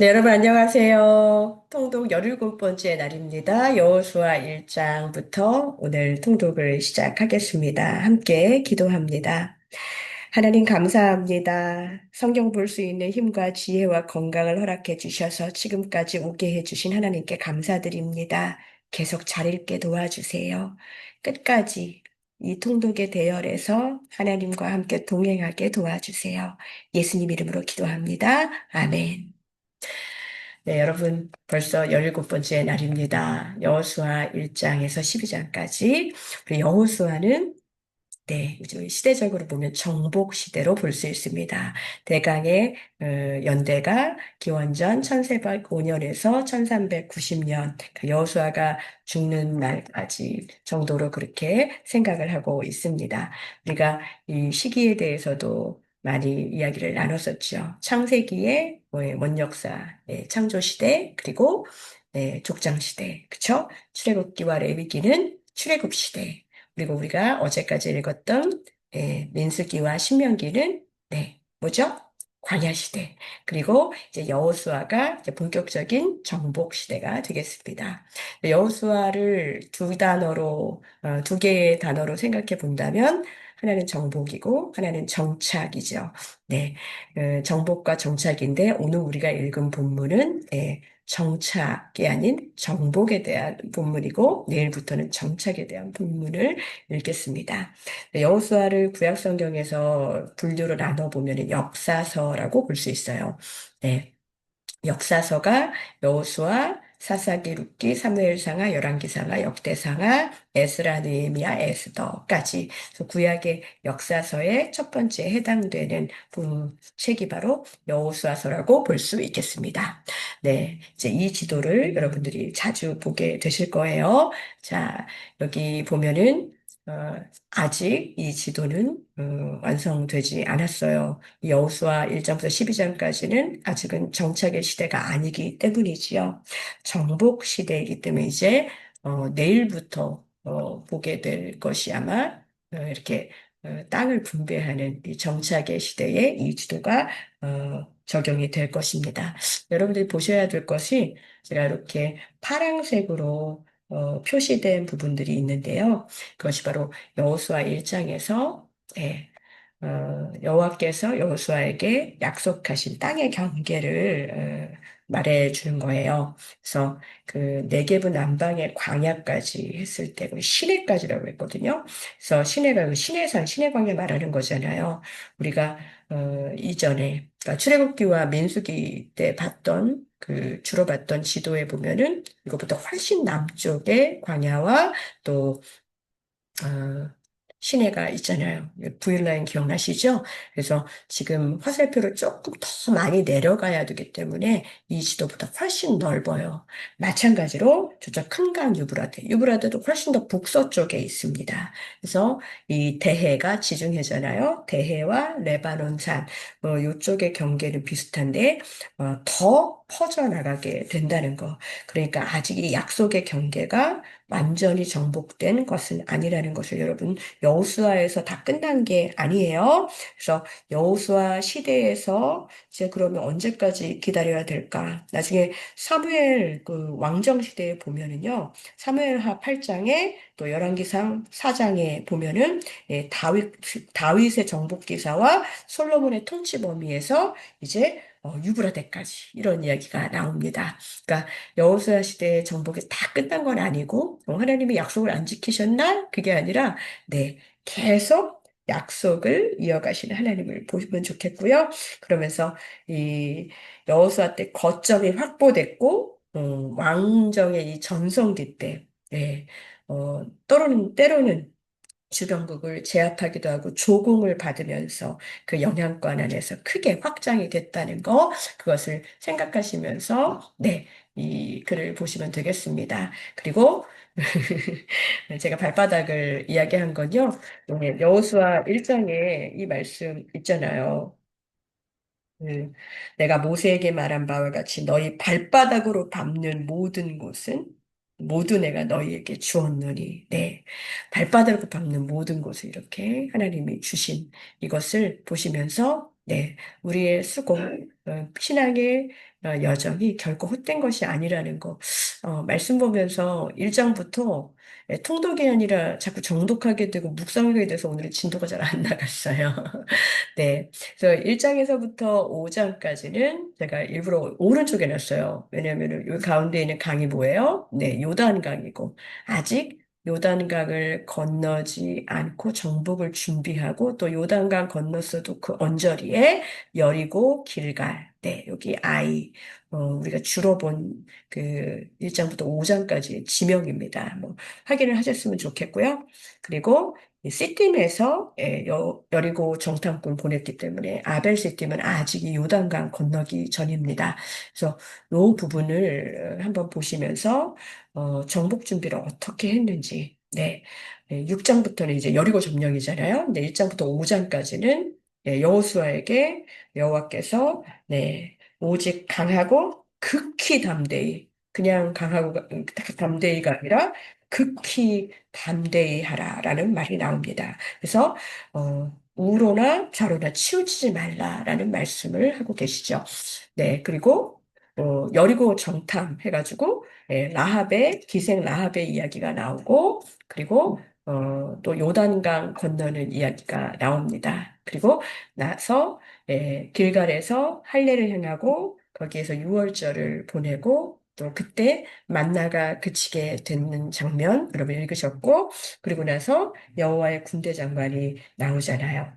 네, 여러분 안녕하세요. 통독 17번째 날입니다. 여호수아 1장부터 오늘 통독을 시작하겠습니다. 함께 기도합니다. 하나님 감사합니다. 성경 볼 수 있는 힘과 지혜와 건강을 허락해 주셔서 지금까지 오게 해 주신 하나님께 감사드립니다. 계속 잘 읽게 도와주세요. 끝까지 이 통독의 대열에서 하나님과 함께 동행하게 도와주세요. 예수님 이름으로 기도합니다. 아멘. 네, 여러분 벌써 17번째 날입니다. 여호수아 1장에서 12장까지. 우리 여호수아는 이제 시대적으로 보면 정복 시대로 볼 수 있습니다. 대강의 연대가 기원전 1305년에서 1390년, 여호수아가 죽는 날까지 정도로 그렇게 생각을 하고 있습니다. 우리가 이 시기에 대해서도 많이 이야기를 나눴었죠. 창세기의 원역사, 창조 시대, 그리고 족장 시대, 그쵸? 출애굽기와 레위기는 출애굽 시대. 그리고 우리가 어제까지 읽었던 민수기와 신명기는 뭐죠? 광야 시대. 그리고 이제 여호수아가 이제 본격적인 정복 시대가 되겠습니다. 여호수아를 두 개의 단어로 생각해 본다면 하나는 정복이고 하나는 정착이죠. 네, 정복과 정착인데 오늘 우리가 읽은 본문은 정착이 아닌 정복에 대한 본문이고 내일부터는 정착에 대한 본문을 읽겠습니다. 여호수아를 구약 성경에서 분류로 나눠 보면 역사서라고 볼 수 있어요. 네. 역사서가 여호수아, 사사기, 룻기, 사무엘상하, 열왕기상하, 역대상하, 에스라, 느헤미야, 에스더까지 그래서 구약의 역사서의 첫 번째 해당되는 책이 바로 여호수아서라고 볼 수 있겠습니다. 네, 이제 이 지도를 여러분들이 자주 보게 되실 거예요. 자, 여기 보면은 아직 이 지도는 완성되지 않았어요. 여호수아 1장부터 12장까지는 아직은 정착의 시대가 아니기 때문이지요. 정복 시대이기 때문에 이제 내일부터 보게 될 것이 아마 이렇게 땅을 분배하는 이 정착의 시대에 이 지도가 적용이 될 것입니다. 여러분들이 보셔야 될 것이 제가 이렇게 파란색으로 표시된 부분들이 있는데요. 그것이 바로 여호수아 1장에서 여호와께서 여호수아에게 약속하신 땅의 경계를 말해 주는 거예요. 그래서 그 네게브 남방의 광야까지 했을 때, 그 시내까지라고 했거든요. 그래서 시내가 그 시내산, 시내광야 말하는 거잖아요. 우리가 이전에 그러니까 출애굽기와 민수기 때 봤던 주로 봤던 지도에 보면은 이것보다 훨씬 남쪽의 광야와 또 어, 시내가 있잖아요. 부일라인 기억나시죠? 그래서 지금 화살표를 조금 더 많이 내려가야 되기 때문에 이 지도보다 훨씬 넓어요. 마찬가지로 저쪽 큰 강 유브라데도 훨씬 더 북서쪽에 있습니다. 그래서 이 대해가 지중해잖아요. 대해와 레바논산, 이쪽의 경계는 비슷한데 더 퍼져나가게 된다는 거. 그러니까 아직 이 약속의 경계가 완전히 정복된 것은 아니라는 것을 여러분 여호수아에서 다 끝난 게 아니에요. 그래서 여호수아 시대에서 이제 그러면 언제까지 기다려야 될까? 나중에 사무엘 그 왕정 시대에 보면은요. 사무엘하 8장에 또 열왕기상 4장에 보면은 다윗의 정복 기사와 솔로몬의 통치 범위에서 이제 유브라데까지 이런 이야기가 나옵니다. 그러니까 여호수아 시대의 정복이 다 끝난 건 아니고 하나님이 약속을 안 지키셨나? 그게 아니라 계속 약속을 이어가시는 하나님을 보시면 좋겠고요. 그러면서 이 여호수아 때 거점이 확보됐고 왕정의 이 전성기 때 때로는 주변국을 제압하기도 하고 조공을 받으면서 그 영향권 안에서 크게 확장이 됐다는 거, 그것을 생각하시면서, 이 글을 보시면 되겠습니다. 그리고 제가 발바닥을 이야기한 건요, 여호수아 1장에 이 말씀 있잖아요. 음, 내가 모세에게 말한 바와 같이 너희 발바닥으로 밟는 모든 곳은 모두 내가 너희에게 주었노니, 발바닥으로 밟는 모든 곳을 이렇게 하나님이 주신 이것을 보시면서, 우리의 수고, 신앙의 여정이 결코 헛된 것이 아니라는 거. 말씀 보면서 1장부터 통독이 아니라 자꾸 정독하게 되고 묵상하게 돼서 오늘은 진도가 잘 안 나갔어요. 네. 그래서 1장에서부터 5장까지는 제가 일부러 오른쪽에 놨어요. 왜냐하면 이 가운데 있는 강이 뭐예요? 네, 요단강이고, 아직 요단강을 건너지 않고 정복을 준비하고 또 요단강 건넜어도 그 언저리에 여리고 길갈. 네, 여기 우리가 주로 본 그 1장부터 5장까지의 지명입니다. 뭐, 확인을 하셨으면 좋겠고요. 그리고 이 시팀에서 여리고 정탐꾼 보냈기 때문에 아벨 시팀은 아직 이 요단강 건너기 전입니다. 그래서 이 부분을 한번 보시면서 정복 준비를 어떻게 했는지. 네. 6장부터는 이제 여리고 점령이잖아요. 근데 1장부터 5장까지는 여호수아에게 여호와께서 오직 강하고 극히 담대히 그냥 강하고 담대히가 아니라 극히 담대히 하라라는 말이 나옵니다. 그래서 우로나 좌로나 치우치지 말라라는 말씀을 하고 계시죠. 네, 그리고 여리고 정탐 해가지고 라합의 기생 라합의 이야기가 나오고 그리고 또 요단강 건너는 이야기가 나옵니다. 그리고 나서 길갈에서 할례를 행하고 거기에서 유월절을 보내고 또 그때 만나가 그치게 되는 장면 여러분 읽으셨고 그리고 나서 여호와의 군대 장관이 나오잖아요.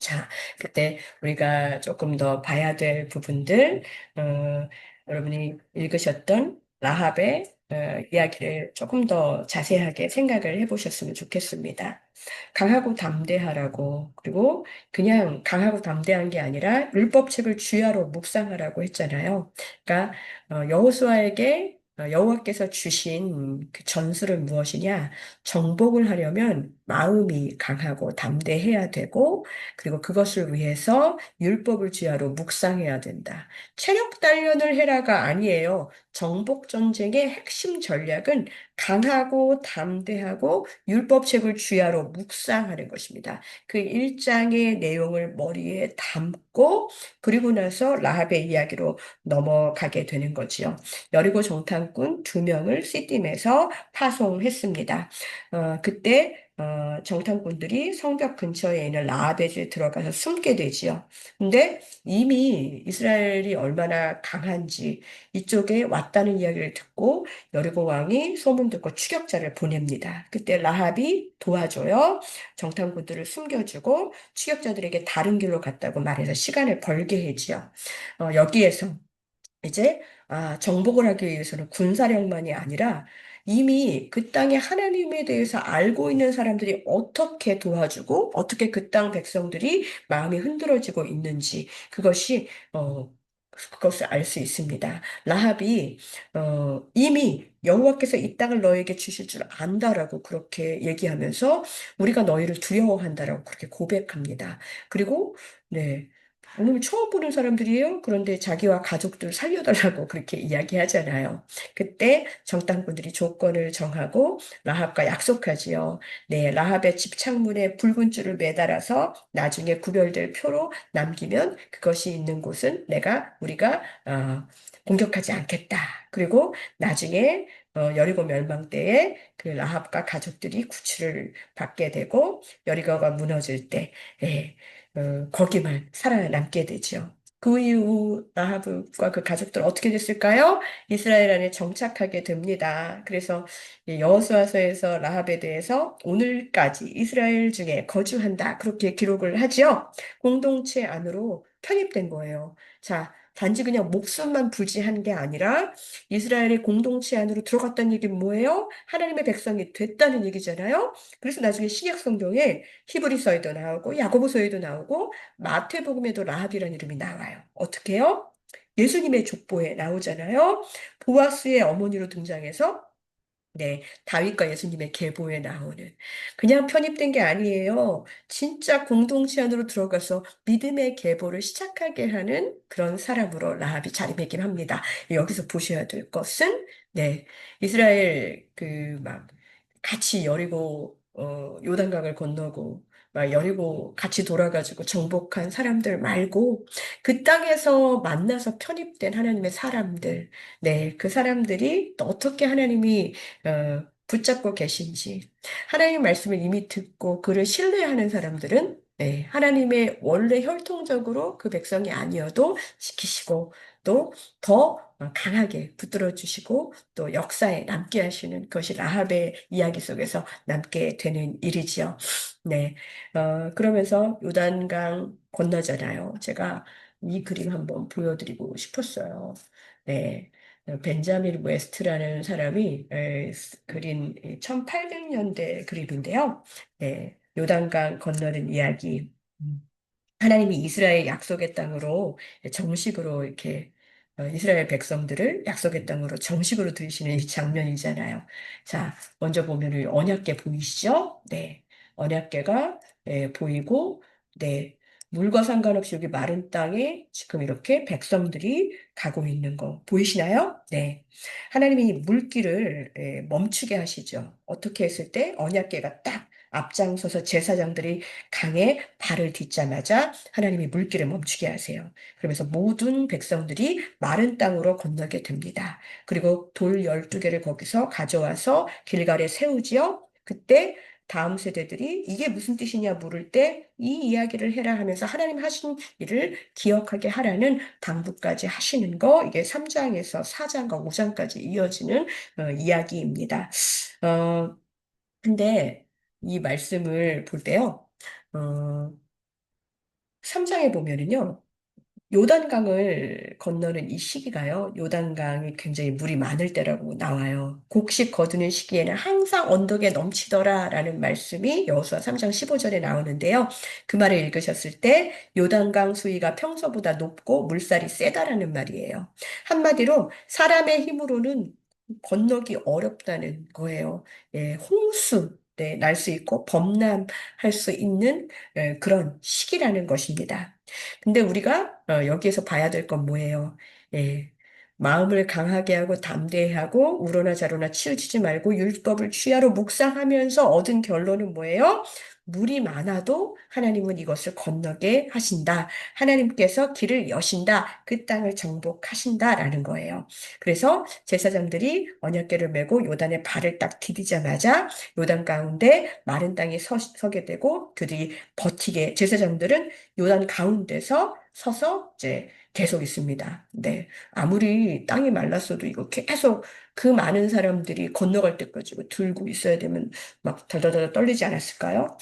자, 그때 우리가 조금 더 봐야 될 부분들, 여러분이 읽으셨던 라합의 이야기를 조금 더 자세하게 생각을 해보셨으면 좋겠습니다. 강하고 담대하라고, 그리고 그냥 강하고 담대한 게 아니라 율법책을 주야로 묵상하라고 했잖아요. 그러니까 여호수아에게 여호와께서 주신 그 전술은 무엇이냐? 정복을 하려면 마음이 강하고 담대해야 되고, 그리고 그것을 위해서 율법을 지하로 묵상해야 된다. 체력 단련을 해라가 아니에요. 정복 전쟁의 핵심 전략은 강하고 담대하고 율법책을 주야로 묵상하는 것입니다. 그 1장의 내용을 머리에 담고 그리고 나서 라합의 이야기로 넘어가게 되는 거지요. 여리고 정탐꾼 2명을 시딤에서 파송했습니다. 그때 정탐꾼들이 성벽 근처에 있는 라하벳에 들어가서 숨게 되지요. 근데 이미 이스라엘이 얼마나 강한지 이쪽에 왔다는 이야기를 듣고 여리고 왕이 소문 듣고 추격자를 보냅니다. 그때 라합이 도와줘요. 정탐꾼들을 숨겨주고 추격자들에게 다른 길로 갔다고 말해서 시간을 벌게 해지요. 여기에서 이제 정복을 하기 위해서는 군사력만이 아니라 이미 그 땅에 하나님에 대해서 알고 있는 사람들이 어떻게 도와주고 어떻게 그 땅 백성들이 마음이 흔들어지고 있는지 그것을 알 수 있습니다. 라합이 이미 여호와께서 이 땅을 너에게 주실 줄 안다라고 그렇게 얘기하면서 우리가 너희를 두려워한다라고 그렇게 고백합니다. 그리고 네. 오늘 처음 보는 사람들이에요. 그런데 자기와 가족들 살려달라고 그렇게 이야기하잖아요. 그때 정탐꾼들이 조건을 정하고 라합과 약속하지요. 네, 라합의 집 창문에 붉은 줄을 매달아서 나중에 구별될 표로 남기면 그것이 있는 곳은 우리가 공격하지 않겠다. 그리고 나중에 여리고 멸망 때에 그 라합과 가족들이 구출을 받게 되고 여리고가 무너질 때 예, 거기만 살아남게 되죠. 그 이후 라합과 그 가족들 어떻게 됐을까요? 이스라엘 안에 정착하게 됩니다. 그래서 이 여호수아서에서 라합에 대해서 오늘까지 이스라엘 중에 거주한다. 그렇게 기록을 하죠. 공동체 안으로 편입된 거예요. 자, 단지 그냥 목숨만 부지한 게 아니라 이스라엘의 공동체 안으로 들어갔다는 얘기는 뭐예요? 하나님의 백성이 됐다는 얘기잖아요. 그래서 나중에 신약 성경에 히브리서에도 나오고 야고보서에도 나오고 마태복음에도 라합이라는 이름이 나와요. 어떻게요? 예수님의 족보에 나오잖아요. 보아스의 어머니로 등장해서 다윗과 예수님의 계보에 나오는 그냥 편입된 게 아니에요. 진짜 공동체 안으로 들어가서 믿음의 계보를 시작하게 하는 그런 사람으로 라합이 자리매김합니다. 여기서 보셔야 될 것은 이스라엘 그 막 같이 여리고 요단강을 건너고 여리고 같이 돌아가지고 정복한 사람들 말고 그 땅에서 만나서 편입된 하나님의 사람들, 네, 그 사람들이 또 어떻게 하나님이 붙잡고 계신지, 하나님 말씀을 이미 듣고 그를 신뢰하는 사람들은 네, 하나님의 원래 혈통적으로 그 백성이 아니어도 지키시고 또 더 강하게 붙들어 주시고 또 역사에 남게 하시는 것이 라합의 이야기 속에서 남게 되는 일이지요. 네. 그러면서 요단강 건너잖아요. 제가 이 그림 한번 보여드리고 싶었어요. 네. 벤자민 웨스트라는 사람이 그린 1800년대 그림인데요. 네. 요단강 건너는 이야기. 음. 하나님이 이스라엘 약속의 땅으로 정식으로 이렇게 이스라엘 백성들을 약속의 땅으로 정식으로 들이시는 이 장면이잖아요. 자, 먼저 보면은 언약궤 보이시죠? 네. 언약궤가 보이고, 네. 물과 상관없이 여기 마른 땅에 지금 이렇게 백성들이 가고 있는 거 보이시나요? 네. 하나님이 물길을 멈추게 하시죠. 어떻게 했을 때 언약궤가 딱 앞장서서 제사장들이 강에 발을 딛자마자 하나님이 물길을 멈추게 하세요. 그러면서 모든 백성들이 마른 땅으로 건너게 됩니다. 그리고 돌 12개를 거기서 가져와서 길갈에 세우지요. 그때 다음 세대들이 이게 무슨 뜻이냐 물을 때 이 이야기를 해라 하면서 하나님 하신 일을 기억하게 하라는 당부까지 하시는 거, 이게 3장에서 4장과 5장까지 이어지는 이야기입니다. 어, 근데 이 말씀을 볼 때요. 어, 3장에 보면은요, 요단강을 건너는 이 시기가요, 요단강이 굉장히 물이 많을 때라고 나와요. 곡식 거두는 시기에는 항상 언덕에 넘치더라 라는 말씀이 여호수아 3장 15절에 나오는데요. 그 말을 읽으셨을 때 요단강 수위가 평소보다 높고 물살이 세다라는 말이에요. 한마디로 사람의 힘으로는 건너기 어렵다는 거예요. 예, 홍수, 네, 날 수 있고 범람할 수 있는 그런 시기라는 것입니다. 근데 우리가 여기에서 봐야 될 건 뭐예요? 예. 마음을 강하게 하고 담대하고 우로나 자로나 치우치지 말고 율법을 취하로 묵상하면서 얻은 결론은 뭐예요? 물이 많아도 하나님은 이것을 건너게 하신다. 하나님께서 길을 여신다. 그 땅을 정복하신다라는 거예요. 그래서 제사장들이 언약궤를 메고 요단에 발을 딱 디디자마자 요단 가운데 마른 땅에 서게 되고 그들이 버티게 제사장들은 요단 가운데서 서서 이제 계속 있습니다. 네. 아무리 땅이 말랐어도 이거 계속 그 많은 사람들이 건너갈 때까지 이거 들고 있어야 되면 막 덜덜덜 떨리지 않았을까요?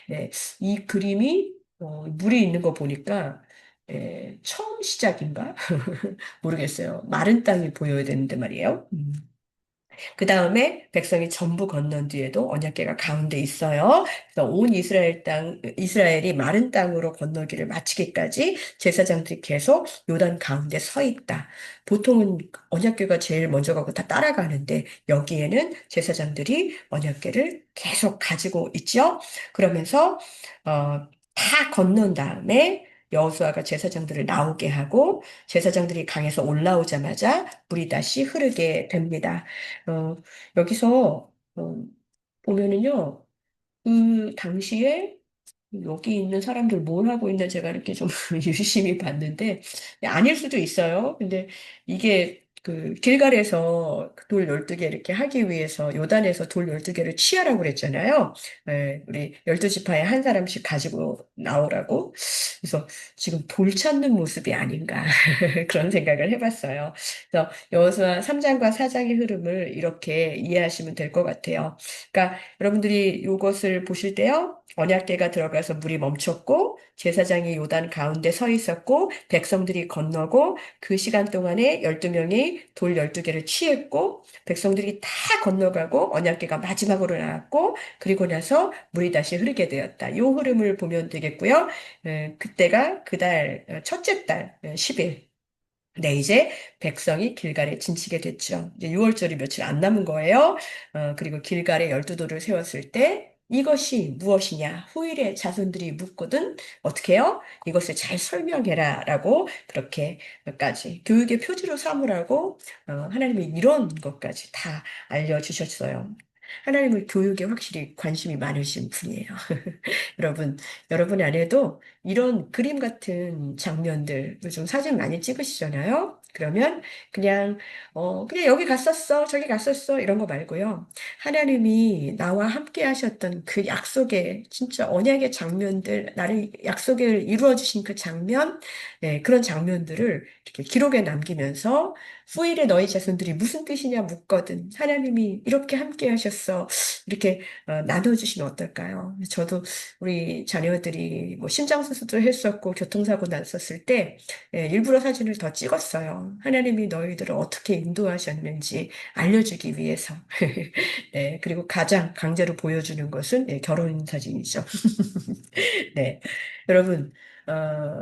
네. 이 그림이 물이 있는 거 보니까 처음 시작인가? 모르겠어요. 마른 땅이 보여야 되는데 말이에요. 그 다음에 백성이 전부 건넌 뒤에도 언약궤가 가운데 있어요. 그래서 온 이스라엘 땅, 이스라엘이 마른 땅으로 건너기를 마치기까지 제사장들이 계속 요단 가운데 서 있다. 보통은 언약궤가 제일 먼저 가고 다 따라가는데 여기에는 제사장들이 언약궤를 계속 가지고 있죠. 그러면서 다 건넌 다음에 여호수아가 제사장들을 나오게 하고 제사장들이 강에서 올라오자마자 물이 다시 흐르게 됩니다. 어, 여기서 보면은요, 그 당시에 여기 있는 사람들 뭘 하고 있나 제가 이렇게 좀 유심히 봤는데 아닐 수도 있어요. 근데 이게 그 길갈에서 그돌 12개 이렇게 하기 위해서 요단에서 돌 12개를 취하라고 그랬잖아요. 우리 12지파에 한 사람씩 가지고 나오라고. 그래서 지금 돌 찾는 모습이 아닌가 그런 생각을 해봤어요. 그래서 여호수아 3장과 4장의 흐름을 이렇게 이해하시면 될 것 같아요. 그러니까 여러분들이 이것을 보실 때요. 언약궤가 들어가서 물이 멈췄고 제사장이 요단 가운데 서 있었고 백성들이 건너고 그 시간 동안에 12명이 돌 12개를 취했고 백성들이 다 건너가고 언약궤가 마지막으로 나왔고 그리고 나서 물이 다시 흐르게 되었다. 이 흐름을 보면 되겠고요. 그때가 그달 첫째 달 10일. 네, 이제 백성이 길갈에 진치게 됐죠. 이제 6월절이 며칠 안 남은 거예요. 그리고 길갈에 12돌을 세웠을 때 이것이 무엇이냐? 후일에 자손들이 묻거든 어떻게 해요? 이것을 잘 설명해라 라고 그렇게 몇 가지 교육의 표지로 삼으라고 하나님이 이런 것까지 다 알려주셨어요. 하나님은 교육에 확실히 관심이 많으신 분이에요. 여러분, 여러분 안에도 이런 그림 같은 장면들, 요즘 사진 많이 찍으시잖아요? 그러면 그냥, 그냥 여기 갔었어, 저기 갔었어, 이런 거 말고요. 하나님이 나와 함께 하셨던 그 약속의, 진짜 언약의 장면들, 나를 약속을 이루어주신 그 장면, 네, 그런 장면들을 이렇게 기록에 남기면서 후일에 너희 자손들이 무슨 뜻이냐 묻거든. 하나님이 이렇게 함께 하셨어. 이렇게 나눠주시면 어떨까요? 저도 우리 자녀들이 뭐 심장수술도 했었고 교통사고 났었을 때 일부러 사진을 더 찍었어요. 하나님이 너희들을 어떻게 인도하셨는지 알려주기 위해서. 네, 그리고 가장 강제로 보여주는 것은 결혼 사진이죠. 네. 여러분,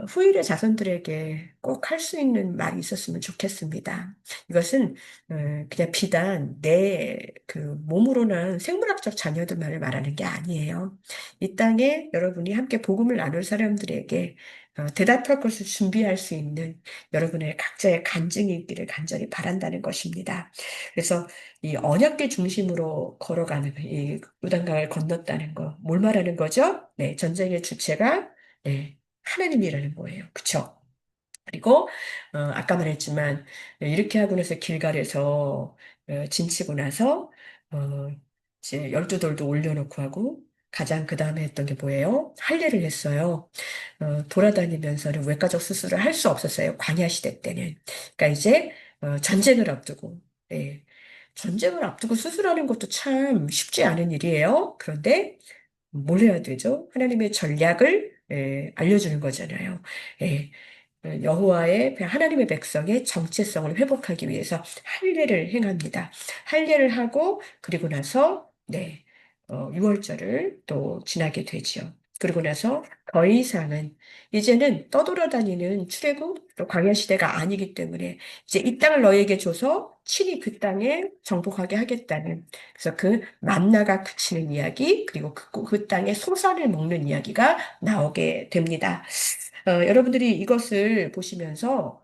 후일의 자손들에게 꼭 할 수 있는 말이 있었으면 좋겠습니다. 이것은, 그냥 비단 내 그 몸으로는 생물학적 자녀들만을 말하는 게 아니에요. 이 땅에 여러분이 함께 복음을 나눌 사람들에게 대답할 것을 준비할 수 있는 여러분의 각자의 간증이 있기를 간절히 바란다는 것입니다. 그래서 이 언약계 중심으로 걸어가는 이 요단강을 건넜다는 거, 뭘 말하는 거죠? 네, 전쟁의 주체가 네, 하나님이라는 거예요. 그쵸? 그리고 아까 말했지만 이렇게 하고 나서 길갈에서 진치고 나서 어, 이제 12돌도 올려놓고 하고 가장 그 다음에 했던 게 뭐예요? 할례를 했어요. 돌아다니면서는 외과적 수술을 할 수 없었어요. 광야 시대 때는. 그러니까 이제 전쟁을 앞두고 예, 전쟁을 앞두고 수술하는 것도 참 쉽지 않은 일이에요. 그런데 뭘 해야 되죠? 하나님의 전략을 알려주는 거잖아요. 예, 여호와의 하나님의 백성의 정체성을 회복하기 위해서 할례를 행합니다. 할례를 하고 그리고 나서 네, 6월절을 또 지나게 되지요. 그리고 나서 더 이상은 이제는 떠돌아다니는 출애굽 또 광야 시대가 아니기 때문에 이제 이 땅을 너에게 줘서 친히 그 땅에 정복하게 하겠다는 그래서 그 만나가 그치는 이야기 그리고 그 땅의 소산을 먹는 이야기가 나오게 됩니다. 여러분들이 이것을 보시면서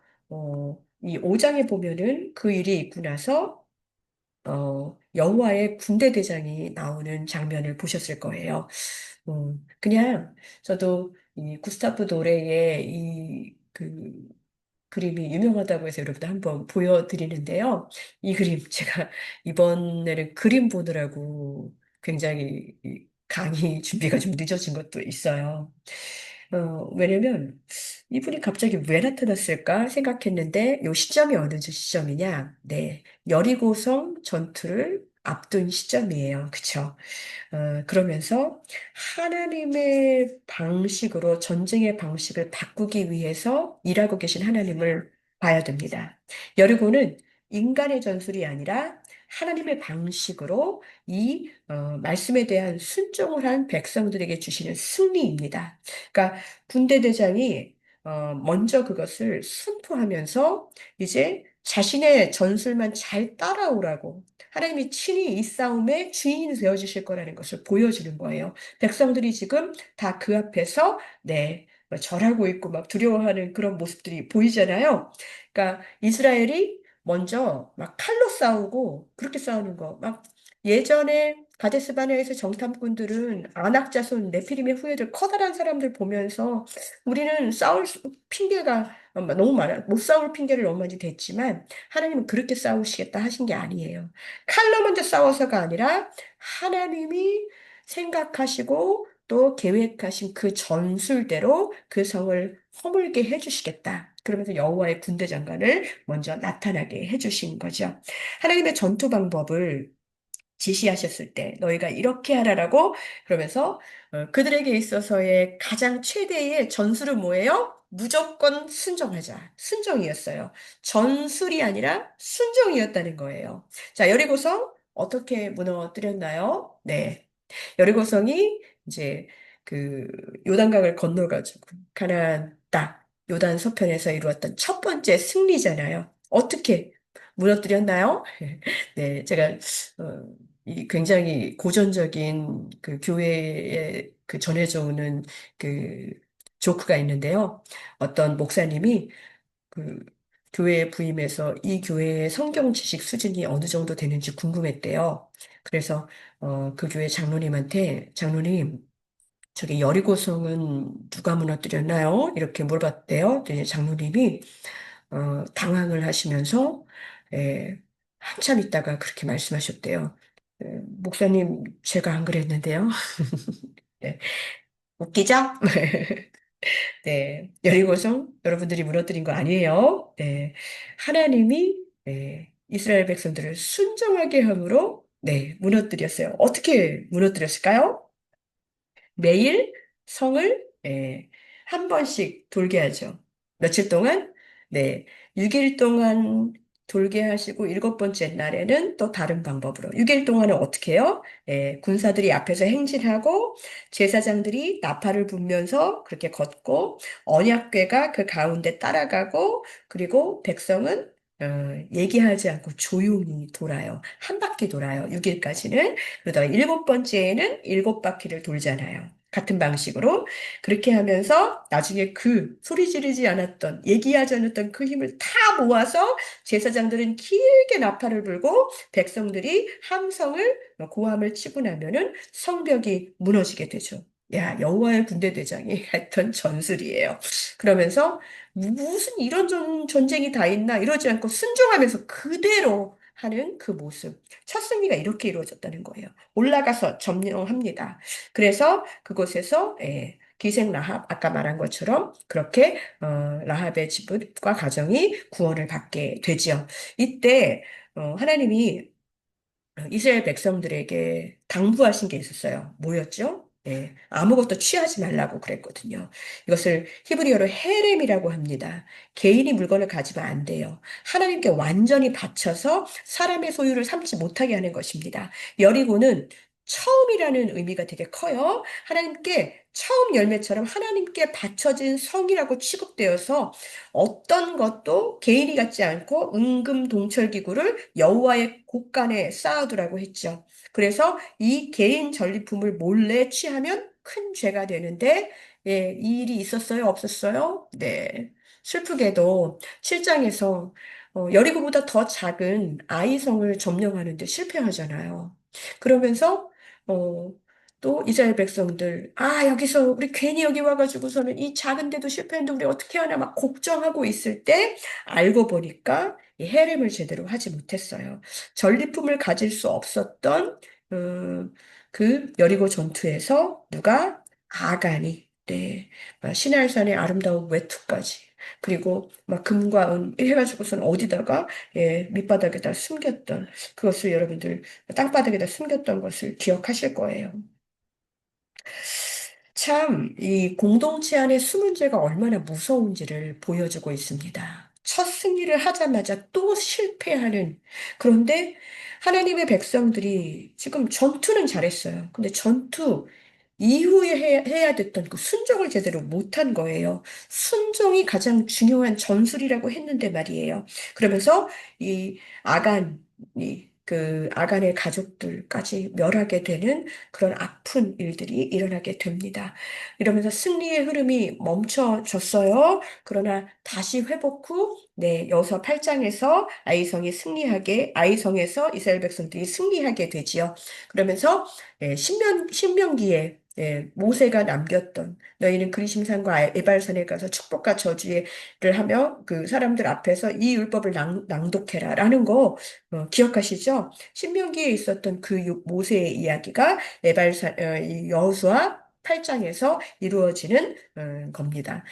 이 5장에 보면은 그 일이 있고 나서 여호와의 군대 대장이 나오는 장면을 보셨을 거예요. 그냥 저도 이 구스타프 도레의 이그 그림이 유명하다고 해서 여러분 한번 보여드리는데요. 이 그림 제가 이번에는 그림 보느라고 굉장히 이 강의 준비가 좀 늦어진 것도 있어요. 왜냐면 이분이 갑자기 왜 나타났을까 생각했는데 요 시점이 어느 시점이냐? 네, 여리고성 전투를 앞둔 시점이에요. 그쵸? 그러면서 하나님의 방식으로 전쟁의 방식을 바꾸기 위해서 일하고 계신 하나님을 봐야 됩니다. 여리고는 인간의 전술이 아니라 하나님의 방식으로 이 말씀에 대한 순종을 한 백성들에게 주시는 승리입니다. 그러니까 군대 대장이 먼저 그것을 순포하면서 이제 자신의 전술만 잘 따라오라고 하나님이 친히 이 싸움의 주인이 되어 주실 거라는 것을 보여주는 거예요. 백성들이 지금 다 그 앞에서 네, 절하고 있고 막 두려워하는 그런 모습들이 보이잖아요. 그러니까 이스라엘이 먼저 막 칼로 싸우고 그렇게 싸우는 거. 막 예전에 가데스 바네아에서 정탐꾼들은 아낙 자손 네피림의 후예들 커다란 사람들 보면서 우리는 핑계가 너무 많아 못 싸울 핑계를 너무 많이 댔지만 하나님은 그렇게 싸우시겠다 하신 게 아니에요. 칼로 먼저 싸워서가 아니라 하나님이 생각하시고 또 계획하신 그 전술대로 그 성을 허물게 해주시겠다. 그러면서 여호와의 군대 장관을 먼저 나타나게 해주신 거죠. 하나님의 전투 방법을 지시하셨을 때 너희가 이렇게 하라라고 그러면서 그들에게 있어서의 가장 최대의 전술은 뭐예요? 무조건 순종하자. 순종이었어요. 전술이 아니라 순종이었다는 거예요. 자, 여리고성 어떻게 무너뜨렸나요? 네. 여리고성이 이제 그 요단강을 건너가지고 가나안 땅 요단 서편에서 이루었던 첫 번째 승리잖아요. 어떻게 무너뜨렸나요? 네, 제가 이 굉장히 고전적인 그 교회에 그 전해져 오는 그 조크가 있는데요. 어떤 목사님이 그 교회에 부임해서 이 교회의 성경 지식 수준이 어느 정도 되는지 궁금했대요. 그래서 그 교회 장로님한테 장로님 저기 여리고성은 누가 무너뜨렸나요? 이렇게 물어봤대요. 그랬더니 장로님이 당황을 하시면서 한참 있다가 그렇게 말씀하셨대요. 목사님 제가 안 그랬는데요. 네, 웃기죠? 네, 여리고성 여러분들이 무너뜨린 거 아니에요. 네, 하나님이 이스라엘 백성들을 순종하게 함으로 무너뜨렸어요. 어떻게 무너뜨렸을까요? 매일 성을 한 번씩 돌게 하죠. 며칠 동안? 네, 6일 동안 돌게 하시고 일곱 번째 날에는 또 다른 방법으로 6일 동안은 어떻게 해요? 군사들이 앞에서 행진하고 제사장들이 나팔을 불면서 그렇게 걷고 언약궤가 그 가운데 따라가고 그리고 백성은 얘기하지 않고 조용히 돌아요. 한 바퀴 돌아요. 6일까지는. 그러다가 일곱 번째에는 일곱 바퀴를 돌잖아요. 같은 방식으로 그렇게 하면서 나중에 그 소리 지르지 않았던 얘기하지 않았던 그 힘을 다 모아서 제사장들은 길게 나팔을 불고 백성들이 함성을 고함을 치고 나면은 성벽이 무너지게 되죠. 야, 여호와의 군대 대장이 했던 전술이에요. 그러면서 무슨 이런 전쟁이 다 있나 이러지 않고 순종하면서 그대로 하는 그 모습. 첫 승리가 이렇게 이루어졌다는 거예요. 올라가서 점령합니다. 그래서 그곳에서 기생 라합 아까 말한 것처럼 그렇게 라합의 집과 가정이 구원을 받게 되지요. 이때 하나님이 이스라엘 백성들에게 당부하신 게 있었어요. 뭐였죠? 아무것도 취하지 말라고 그랬거든요. 이것을 히브리어로 헤렘이라고 합니다. 개인이 물건을 가지면 안 돼요. 하나님께 완전히 바쳐서 사람의 소유를 삼지 못하게 하는 것입니다. 여리고는 처음이라는 의미가 되게 커요. 하나님께 처음 열매처럼 하나님께 바쳐진 성이라고 취급되어서 어떤 것도 개인이 갖지 않고 은금 동철 기구를 여호와의 곳간에 쌓아두라고 했죠. 그래서 이 개인 전리품을 몰래 취하면 큰 죄가 되는데 이 일이 있었어요? 없었어요? 네. 슬프게도 7장에서 여리고보다 더 작은 아이성을 점령하는데 실패하잖아요. 그러면서 어, 또 이스라엘 백성들, 여기서 우리 괜히 여기 와가지고서는 이 작은데도 실패했는데 우리 어떻게 하나 막 걱정하고 있을 때 알고 보니까 이 헤렘을 제대로 하지 못했어요. 전리품을 가질 수 없었던 그 여리고 전투에서 누가 아간이 막 시날산의 아름다운 외투까지 그리고 막 금과 은 해가지고선 어디다가 밑바닥에다 숨겼던 그것을 여러분들 땅바닥에다 숨겼던 것을 기억하실 거예요. 참, 이 공동체 안의 수문제가 얼마나 무서운지를 보여주고 있습니다. 첫 승리를 하자마자 또 실패하는. 그런데 하나님의 백성들이 지금 전투는 잘했어요. 근데 전투 이후에 해야 됐던 그 순종을 제대로 못한 거예요. 순종이 가장 중요한 전술이라고 했는데 말이에요. 그러면서 이 그 아간의 가족들까지 멸하게 되는 그런 아픈 일들이 일어나게 됩니다. 이러면서 승리의 흐름이 멈춰졌어요. 그러나 다시 회복 후, 여호수아 8장에서 아이성에서 이스라엘 백성들이 승리하게 되지요. 그러면서 신명기에 모세가 남겼던 너희는 그리심산과 에발산에 가서 축복과 저주를 하며 그 사람들 앞에서 이 율법을 낭독해라라는 거 기억하시죠? 신명기에 있었던 그 모세의 이야기가 이 여호수아 8장에서 이루어지는 겁니다.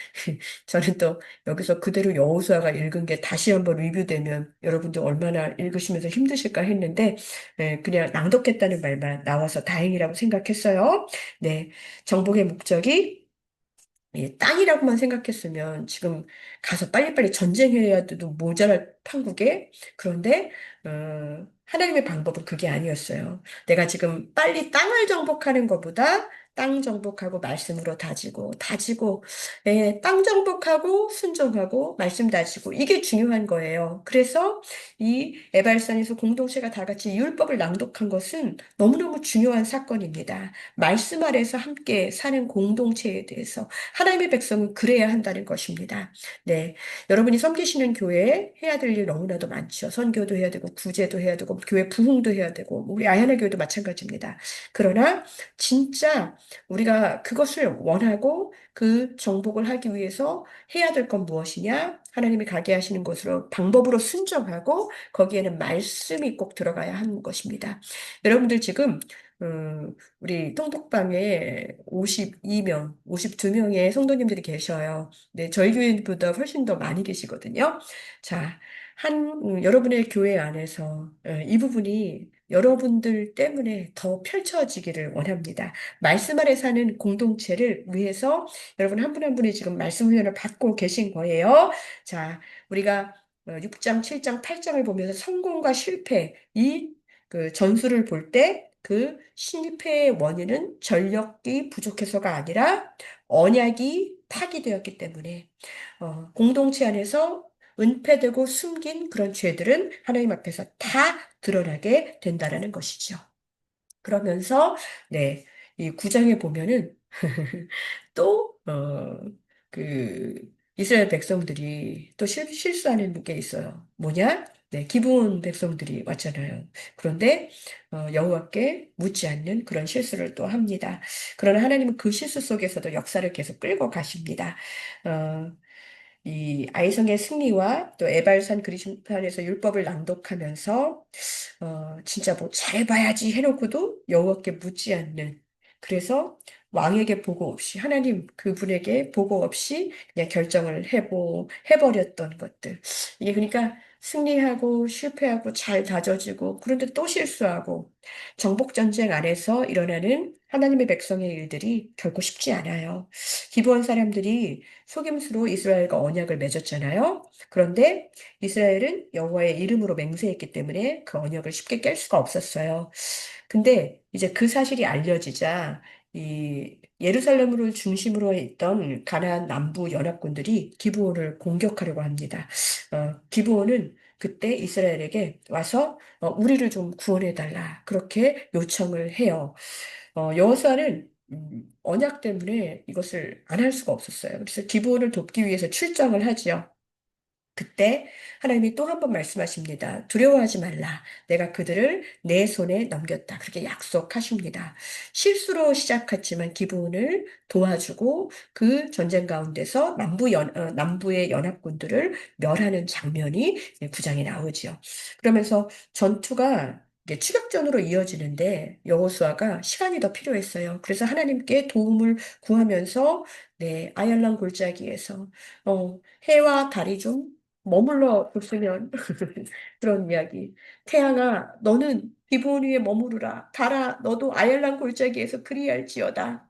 저는 또 여기서 그대로 여호수아가 읽은 게 다시 한번 리뷰되면 여러분들 얼마나 읽으시면서 힘드실까 했는데 그냥 낭독했다는 말만 나와서 다행이라고 생각했어요. 네, 정복의 목적이 땅이라고만 생각했으면 지금 가서 빨리빨리 전쟁해야 돼도 모자랄 판국에 그런데 하나님의 방법은 그게 아니었어요. 내가 지금 빨리 땅을 정복하는 것보다 땅 정복하고 말씀으로 다지고, 다지고, 예, 땅 정복하고 순종하고 말씀 다지고 이게 중요한 거예요. 그래서 이 에발산에서 공동체가 다 같이 율법을 낭독한 것은 너무너무 중요한 사건입니다. 말씀 아래서 함께 사는 공동체에 대해서 하나님의 백성은 그래야 한다는 것입니다. 네, 여러분이 섬기시는 교회에 해야 될 일 너무나도 많죠. 선교도 해야 되고 구제도 해야 되고 교회 부흥도 해야 되고 우리 아야나 교회도 마찬가지입니다. 그러나 진짜 우리가 그것을 원하고 그 정복을 하기 위해서 해야 될 건 무엇이냐? 하나님이 가게 하시는 곳으로 방법으로 순종하고 거기에는 말씀이 꼭 들어가야 하는 것입니다. 여러분들 지금 우리 통독방에 52명, 52명의 성도님들이 계셔요. 네, 저희 교회보다 훨씬 더 많이 계시거든요. 자, 여러분의 교회 안에서 이 부분이 여러분들 때문에 더 펼쳐지기를 원합니다. 말씀 아래 사는 공동체를 위해서 여러분 한 분 한 분이 지금 말씀 훈련을 받고 계신 거예요. 자, 우리가 6장, 7장, 8장을 보면서 성공과 실패, 그 전술을 볼 때 그 실패의 원인은 전력이 부족해서가 아니라 언약이 파기되었기 때문에 공동체 안에서 은폐되고 숨긴 그런 죄들은 하나님 앞에서 다 드러나게 된다라는 것이죠. 그러면서 네, 이 구장에 보면은 또 그 이스라엘 백성들이 또 실수하는 게 있어요. 뭐냐? 네, 기브온 백성들이 왔잖아요. 그런데 여호와께 묻지 않는 그런 실수를 또 합니다. 그러나 하나님은 그 실수 속에서도 역사를 계속 끌고 가십니다. 어, 이 아이성의 승리와 또 에발산 그리심판에서 율법을 낭독하면서 진짜 뭐 잘해봐야지 해놓고도 여호와께 묻지 않는 그래서 왕에게 보고 없이 하나님 그분에게 보고 없이 그냥 결정을 해버렸던 것들 이게 그러니까 승리하고 실패하고 잘 다져지고 그런데 또 실수하고 정복 전쟁 안에서 일어나는 하나님의 백성의 일들이 결코 쉽지 않아요. 기브온 사람들이 속임수로 이스라엘과 언약을 맺었잖아요. 그런데 이스라엘은 여호와의 이름으로 맹세했기 때문에 그 언약을 쉽게 깰 수가 없었어요. 근데 이제 그 사실이 알려지자 이 예루살렘을 중심으로 있던 가나안 남부 연합군들이 기브온을 공격하려고 합니다. 기브온은 그때 이스라엘에게 와서 우리를 좀 구원해 달라 그렇게 요청을 해요. 여호수아는 언약 때문에 이것을 안 할 수가 없었어요. 그래서 기브온을 돕기 위해서 출정을 하지요. 그때 하나님이 또 한 번 말씀하십니다. 두려워하지 말라. 내가 그들을 내 손에 넘겼다. 그렇게 약속하십니다. 실수로 시작했지만 기브온을 도와주고 그 전쟁 가운데서 남부의 연합군들을 멸하는 장면이 구장에 나오지요. 그러면서 전투가 이게 추격전으로 이어지는데 여호수아가 시간이 더 필요했어요. 그래서 하나님께 도움을 구하면서 네, 아얄란 골짜기에서 해와 달이 좀 머물러 뒀으면 그런 이야기. 태양아, 너는 기브온 위에 머무르라. 달아, 너도 아얄란 골짜기에서 그리할지어다.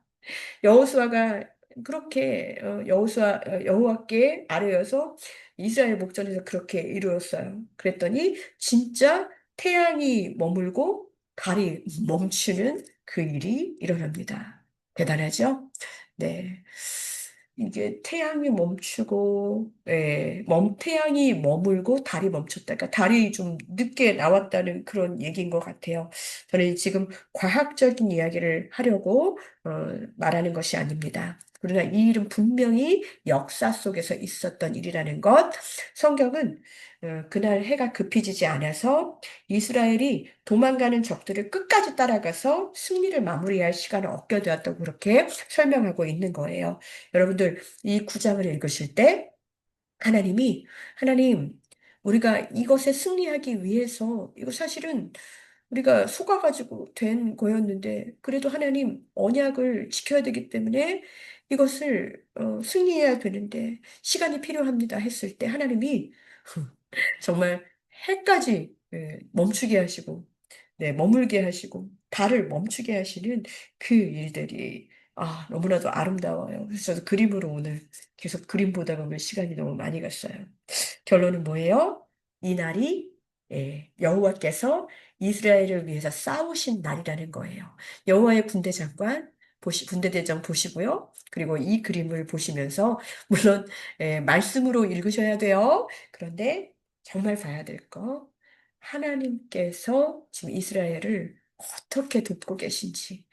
여호수아가 그렇게 여호와께 아뢰어서 이스라엘 목전에서 그렇게 이루었어요. 그랬더니 진짜 태양이 머물고 달이 멈추는 그 일이 일어납니다. 대단하죠? 네. 이게 태양이 멈추고, 예, 태양이 머물고 달이 멈췄다. 그러니까 달이 좀 늦게 나왔다는 그런 얘기인 것 같아요. 저는 지금 과학적인 이야기를 하려고 말하는 것이 아닙니다. 그러나 이 일은 분명히 역사 속에서 있었던 일이라는 것. 성경은 그날 해가 급해지지 않아서 이스라엘이 도망가는 적들을 끝까지 따라가서 승리를 마무리할 시간을 얻게 되었다고 그렇게 설명하고 있는 거예요. 여러분들 이 구장을 읽으실 때 하나님, 우리가 이것에 승리하기 위해서, 이거 사실은 우리가 속아가지고 된 거였는데, 그래도 하나님 언약을 지켜야 되기 때문에 이것을 승리해야 되는데, 시간이 필요합니다 했을 때 하나님이 정말 해까지 멈추게 하시고, 네, 머물게 하시고, 달을 멈추게 하시는 그 일들이 너무나도 아름다워요. 그래서 저도 그림으로 오늘 계속 그림 보다 보면 시간이 너무 많이 갔어요. 결론은 뭐예요? 이 날이 여호와께서 이스라엘을 위해서 싸우신 날이라는 거예요. 여호와의 군대 장관 군대대장 보시고요. 그리고 이 그림을 보시면서, 물론, 말씀으로 읽으셔야 돼요. 그런데 정말 봐야 될 거, 하나님께서 지금 이스라엘을 어떻게 돕고 계신지,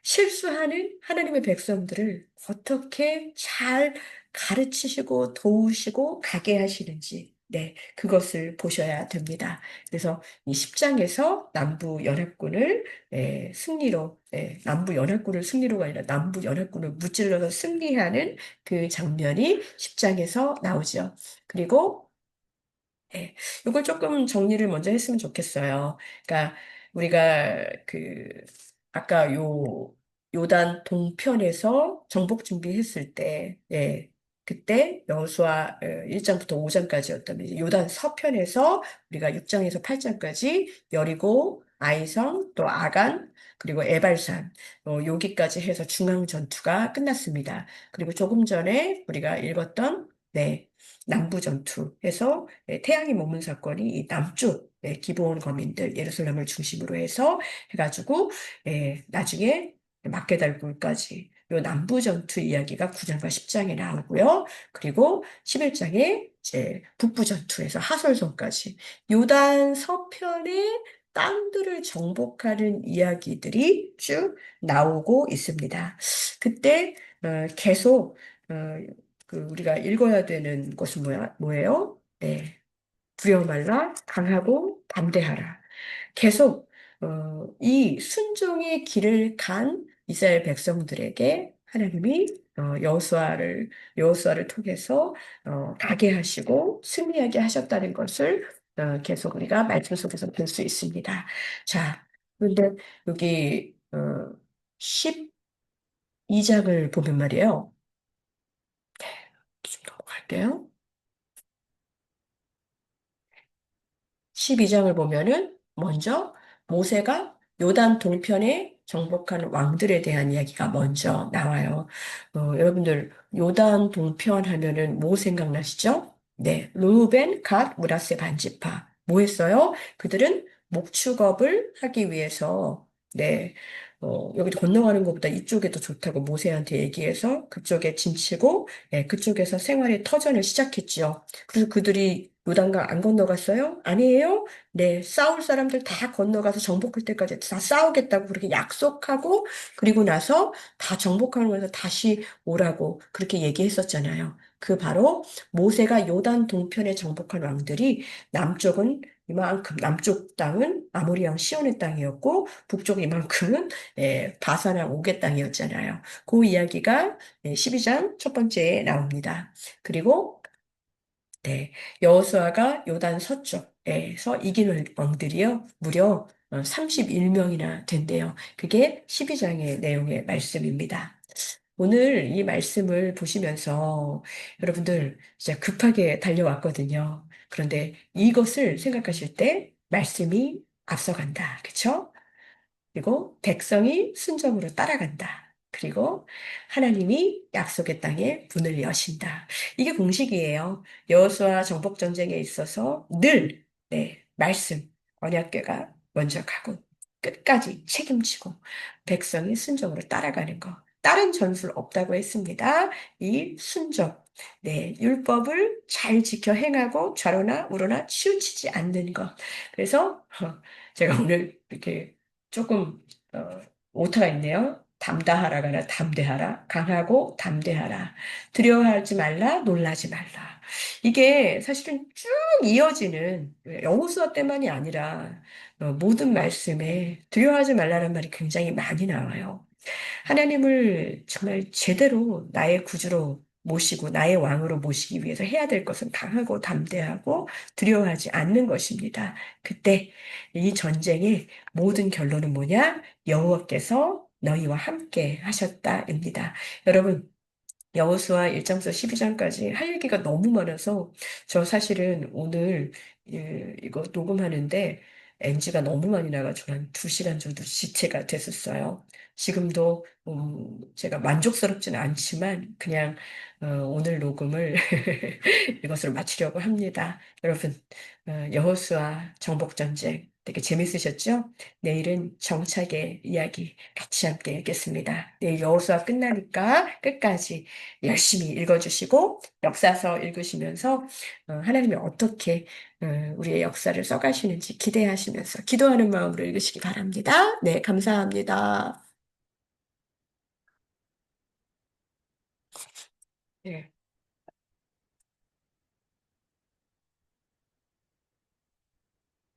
실수하는 하나님의 백성들을 어떻게 잘 가르치시고 도우시고 가게 하시는지, 네, 그것을 보셔야 됩니다. 그래서 이 10장에서 남부 연합군을 승리로, 남부 연합군을 승리로가 아니라 남부 연합군을 무찔러서 승리하는 그 장면이 10장에서 나오죠. 그리고 네, 이걸 조금 정리를 먼저 했으면 좋겠어요. 그러니까 우리가 아까 요단 동편에서 정복 준비했을 때, 그때 여호수아 1장부터 5장까지였다면 요단 서편에서 우리가 6장에서 8장까지 여리고, 아이성, 또 아간, 그리고 에발산, 여기까지 해서 중앙 전투가 끝났습니다. 그리고 조금 전에 우리가 읽었던 네, 남부 전투에서 태양이 머문 사건이 이 남쪽 기브온 거민들 예루살렘을 중심으로 해서 해가지고 나중에 막게달굴까지 요 남부 전투 이야기가 9장과 10장에 나오고요. 그리고 11장에 이제 북부 전투에서 하솔성까지 요단 서편의 땅들을 정복하는 이야기들이 쭉 나오고 있습니다. 그때 계속 어, 우리가 읽어야 되는 것은 뭐예요? 네. 두려워 말라, 강하고 담대하라. 계속 이 순종의 길을 간 이스라엘 백성들에게 하나님이 여호수아를 통해서 가게 하시고 승리하게 하셨다는 것을 계속 우리가 말씀 속에서 볼 수 있습니다. 자, 그런데 여기 12장을 보면 말이에요. 좀 넘어갈게요. 12장을 보면은 먼저 모세가 요단 동편에 정복한 왕들에 대한 이야기가 먼저 나와요. 여러분들 요단 동편 하면은 뭐 생각나시죠? 네, 르우벤, 갓, 므낫세 반지파. 뭐 했어요? 그들은 목축업을 하기 위해서 네, 여기 건너가는 것보다 이쪽에 더 좋다고 모세한테 얘기해서 그쪽에 짐치고 그쪽에서 생활의 터전을 시작했지요. 그래서 그들이 요단강 안 건너갔어요? 아니에요? 네, 싸울 사람들 다 건너가서 정복할 때까지 다 싸우겠다고 그렇게 약속하고, 그리고 나서 다 정복하고 나서 다시 오라고 그렇게 얘기했었잖아요. 그 바로 모세가 요단 동편에 정복한 왕들이 남쪽은 이만큼, 남쪽 땅은 아모리 왕 시온의 땅이었고, 북쪽 이만큼은 바사랑 옥의 땅이었잖아요. 그 이야기가 12장 첫 번째에 나옵니다. 그리고 네, 여호수아가 요단 서쪽에서 이긴 왕들이요, 무려 31명이나 된대요. 그게 12장의 내용의 말씀입니다. 오늘 이 말씀을 보시면서 여러분들 진짜 급하게 달려왔거든요. 그런데 이것을 생각하실 때 말씀이 앞서간다. 그쵸? 그리고 백성이 순종으로 따라간다. 그리고 하나님이 약속의 땅에 문을 여신다. 이게 공식이에요. 여호수아 정복 전쟁에 있어서 늘 말씀 언약궤가 먼저 가고 끝까지 책임지고 백성이 순종으로 따라가는 것. 다른 전술 없다고 했습니다. 이 순종, 율법을 잘 지켜 행하고 좌로나 우로나 치우치지 않는 것. 그래서 제가 오늘 이렇게 조금 오타가 있네요. 담다하라가 아니라 담대하라. 강하고 담대하라. 두려워하지 말라. 놀라지 말라. 이게 사실은 쭉 이어지는 여호수아 때만이 아니라 모든 말씀에 두려워하지 말라는 말이 굉장히 많이 나와요. 하나님을 정말 제대로 나의 구주로 모시고 나의 왕으로 모시기 위해서 해야 될 것은 강하고 담대하고 두려워하지 않는 것입니다. 그때 이 전쟁의 모든 결론은 뭐냐? 여호와께서 너희와 함께 하셨다입니다. 여러분, 여호수아 1장부터 12장까지 할 얘기가 너무 많아서 저 사실은 오늘 이거 녹음하는데 NG가 너무 많이 나가지고 한 2시간 정도 지체가 됐었어요. 지금도 제가 만족스럽지는 않지만 그냥 오늘 녹음을 이것으로 마치려고 합니다. 여러분, 여호수아 정복전쟁 되게 재밌으셨죠? 내일은 정착의 이야기 같이 함께 읽겠습니다. 내일 여호수아 끝나니까 끝까지 열심히 읽어주시고 역사서 읽으시면서 하나님이 어떻게 우리의 역사를 써가시는지 기대하시면서 기도하는 마음으로 읽으시기 바랍니다. 네, 감사합니다. 네.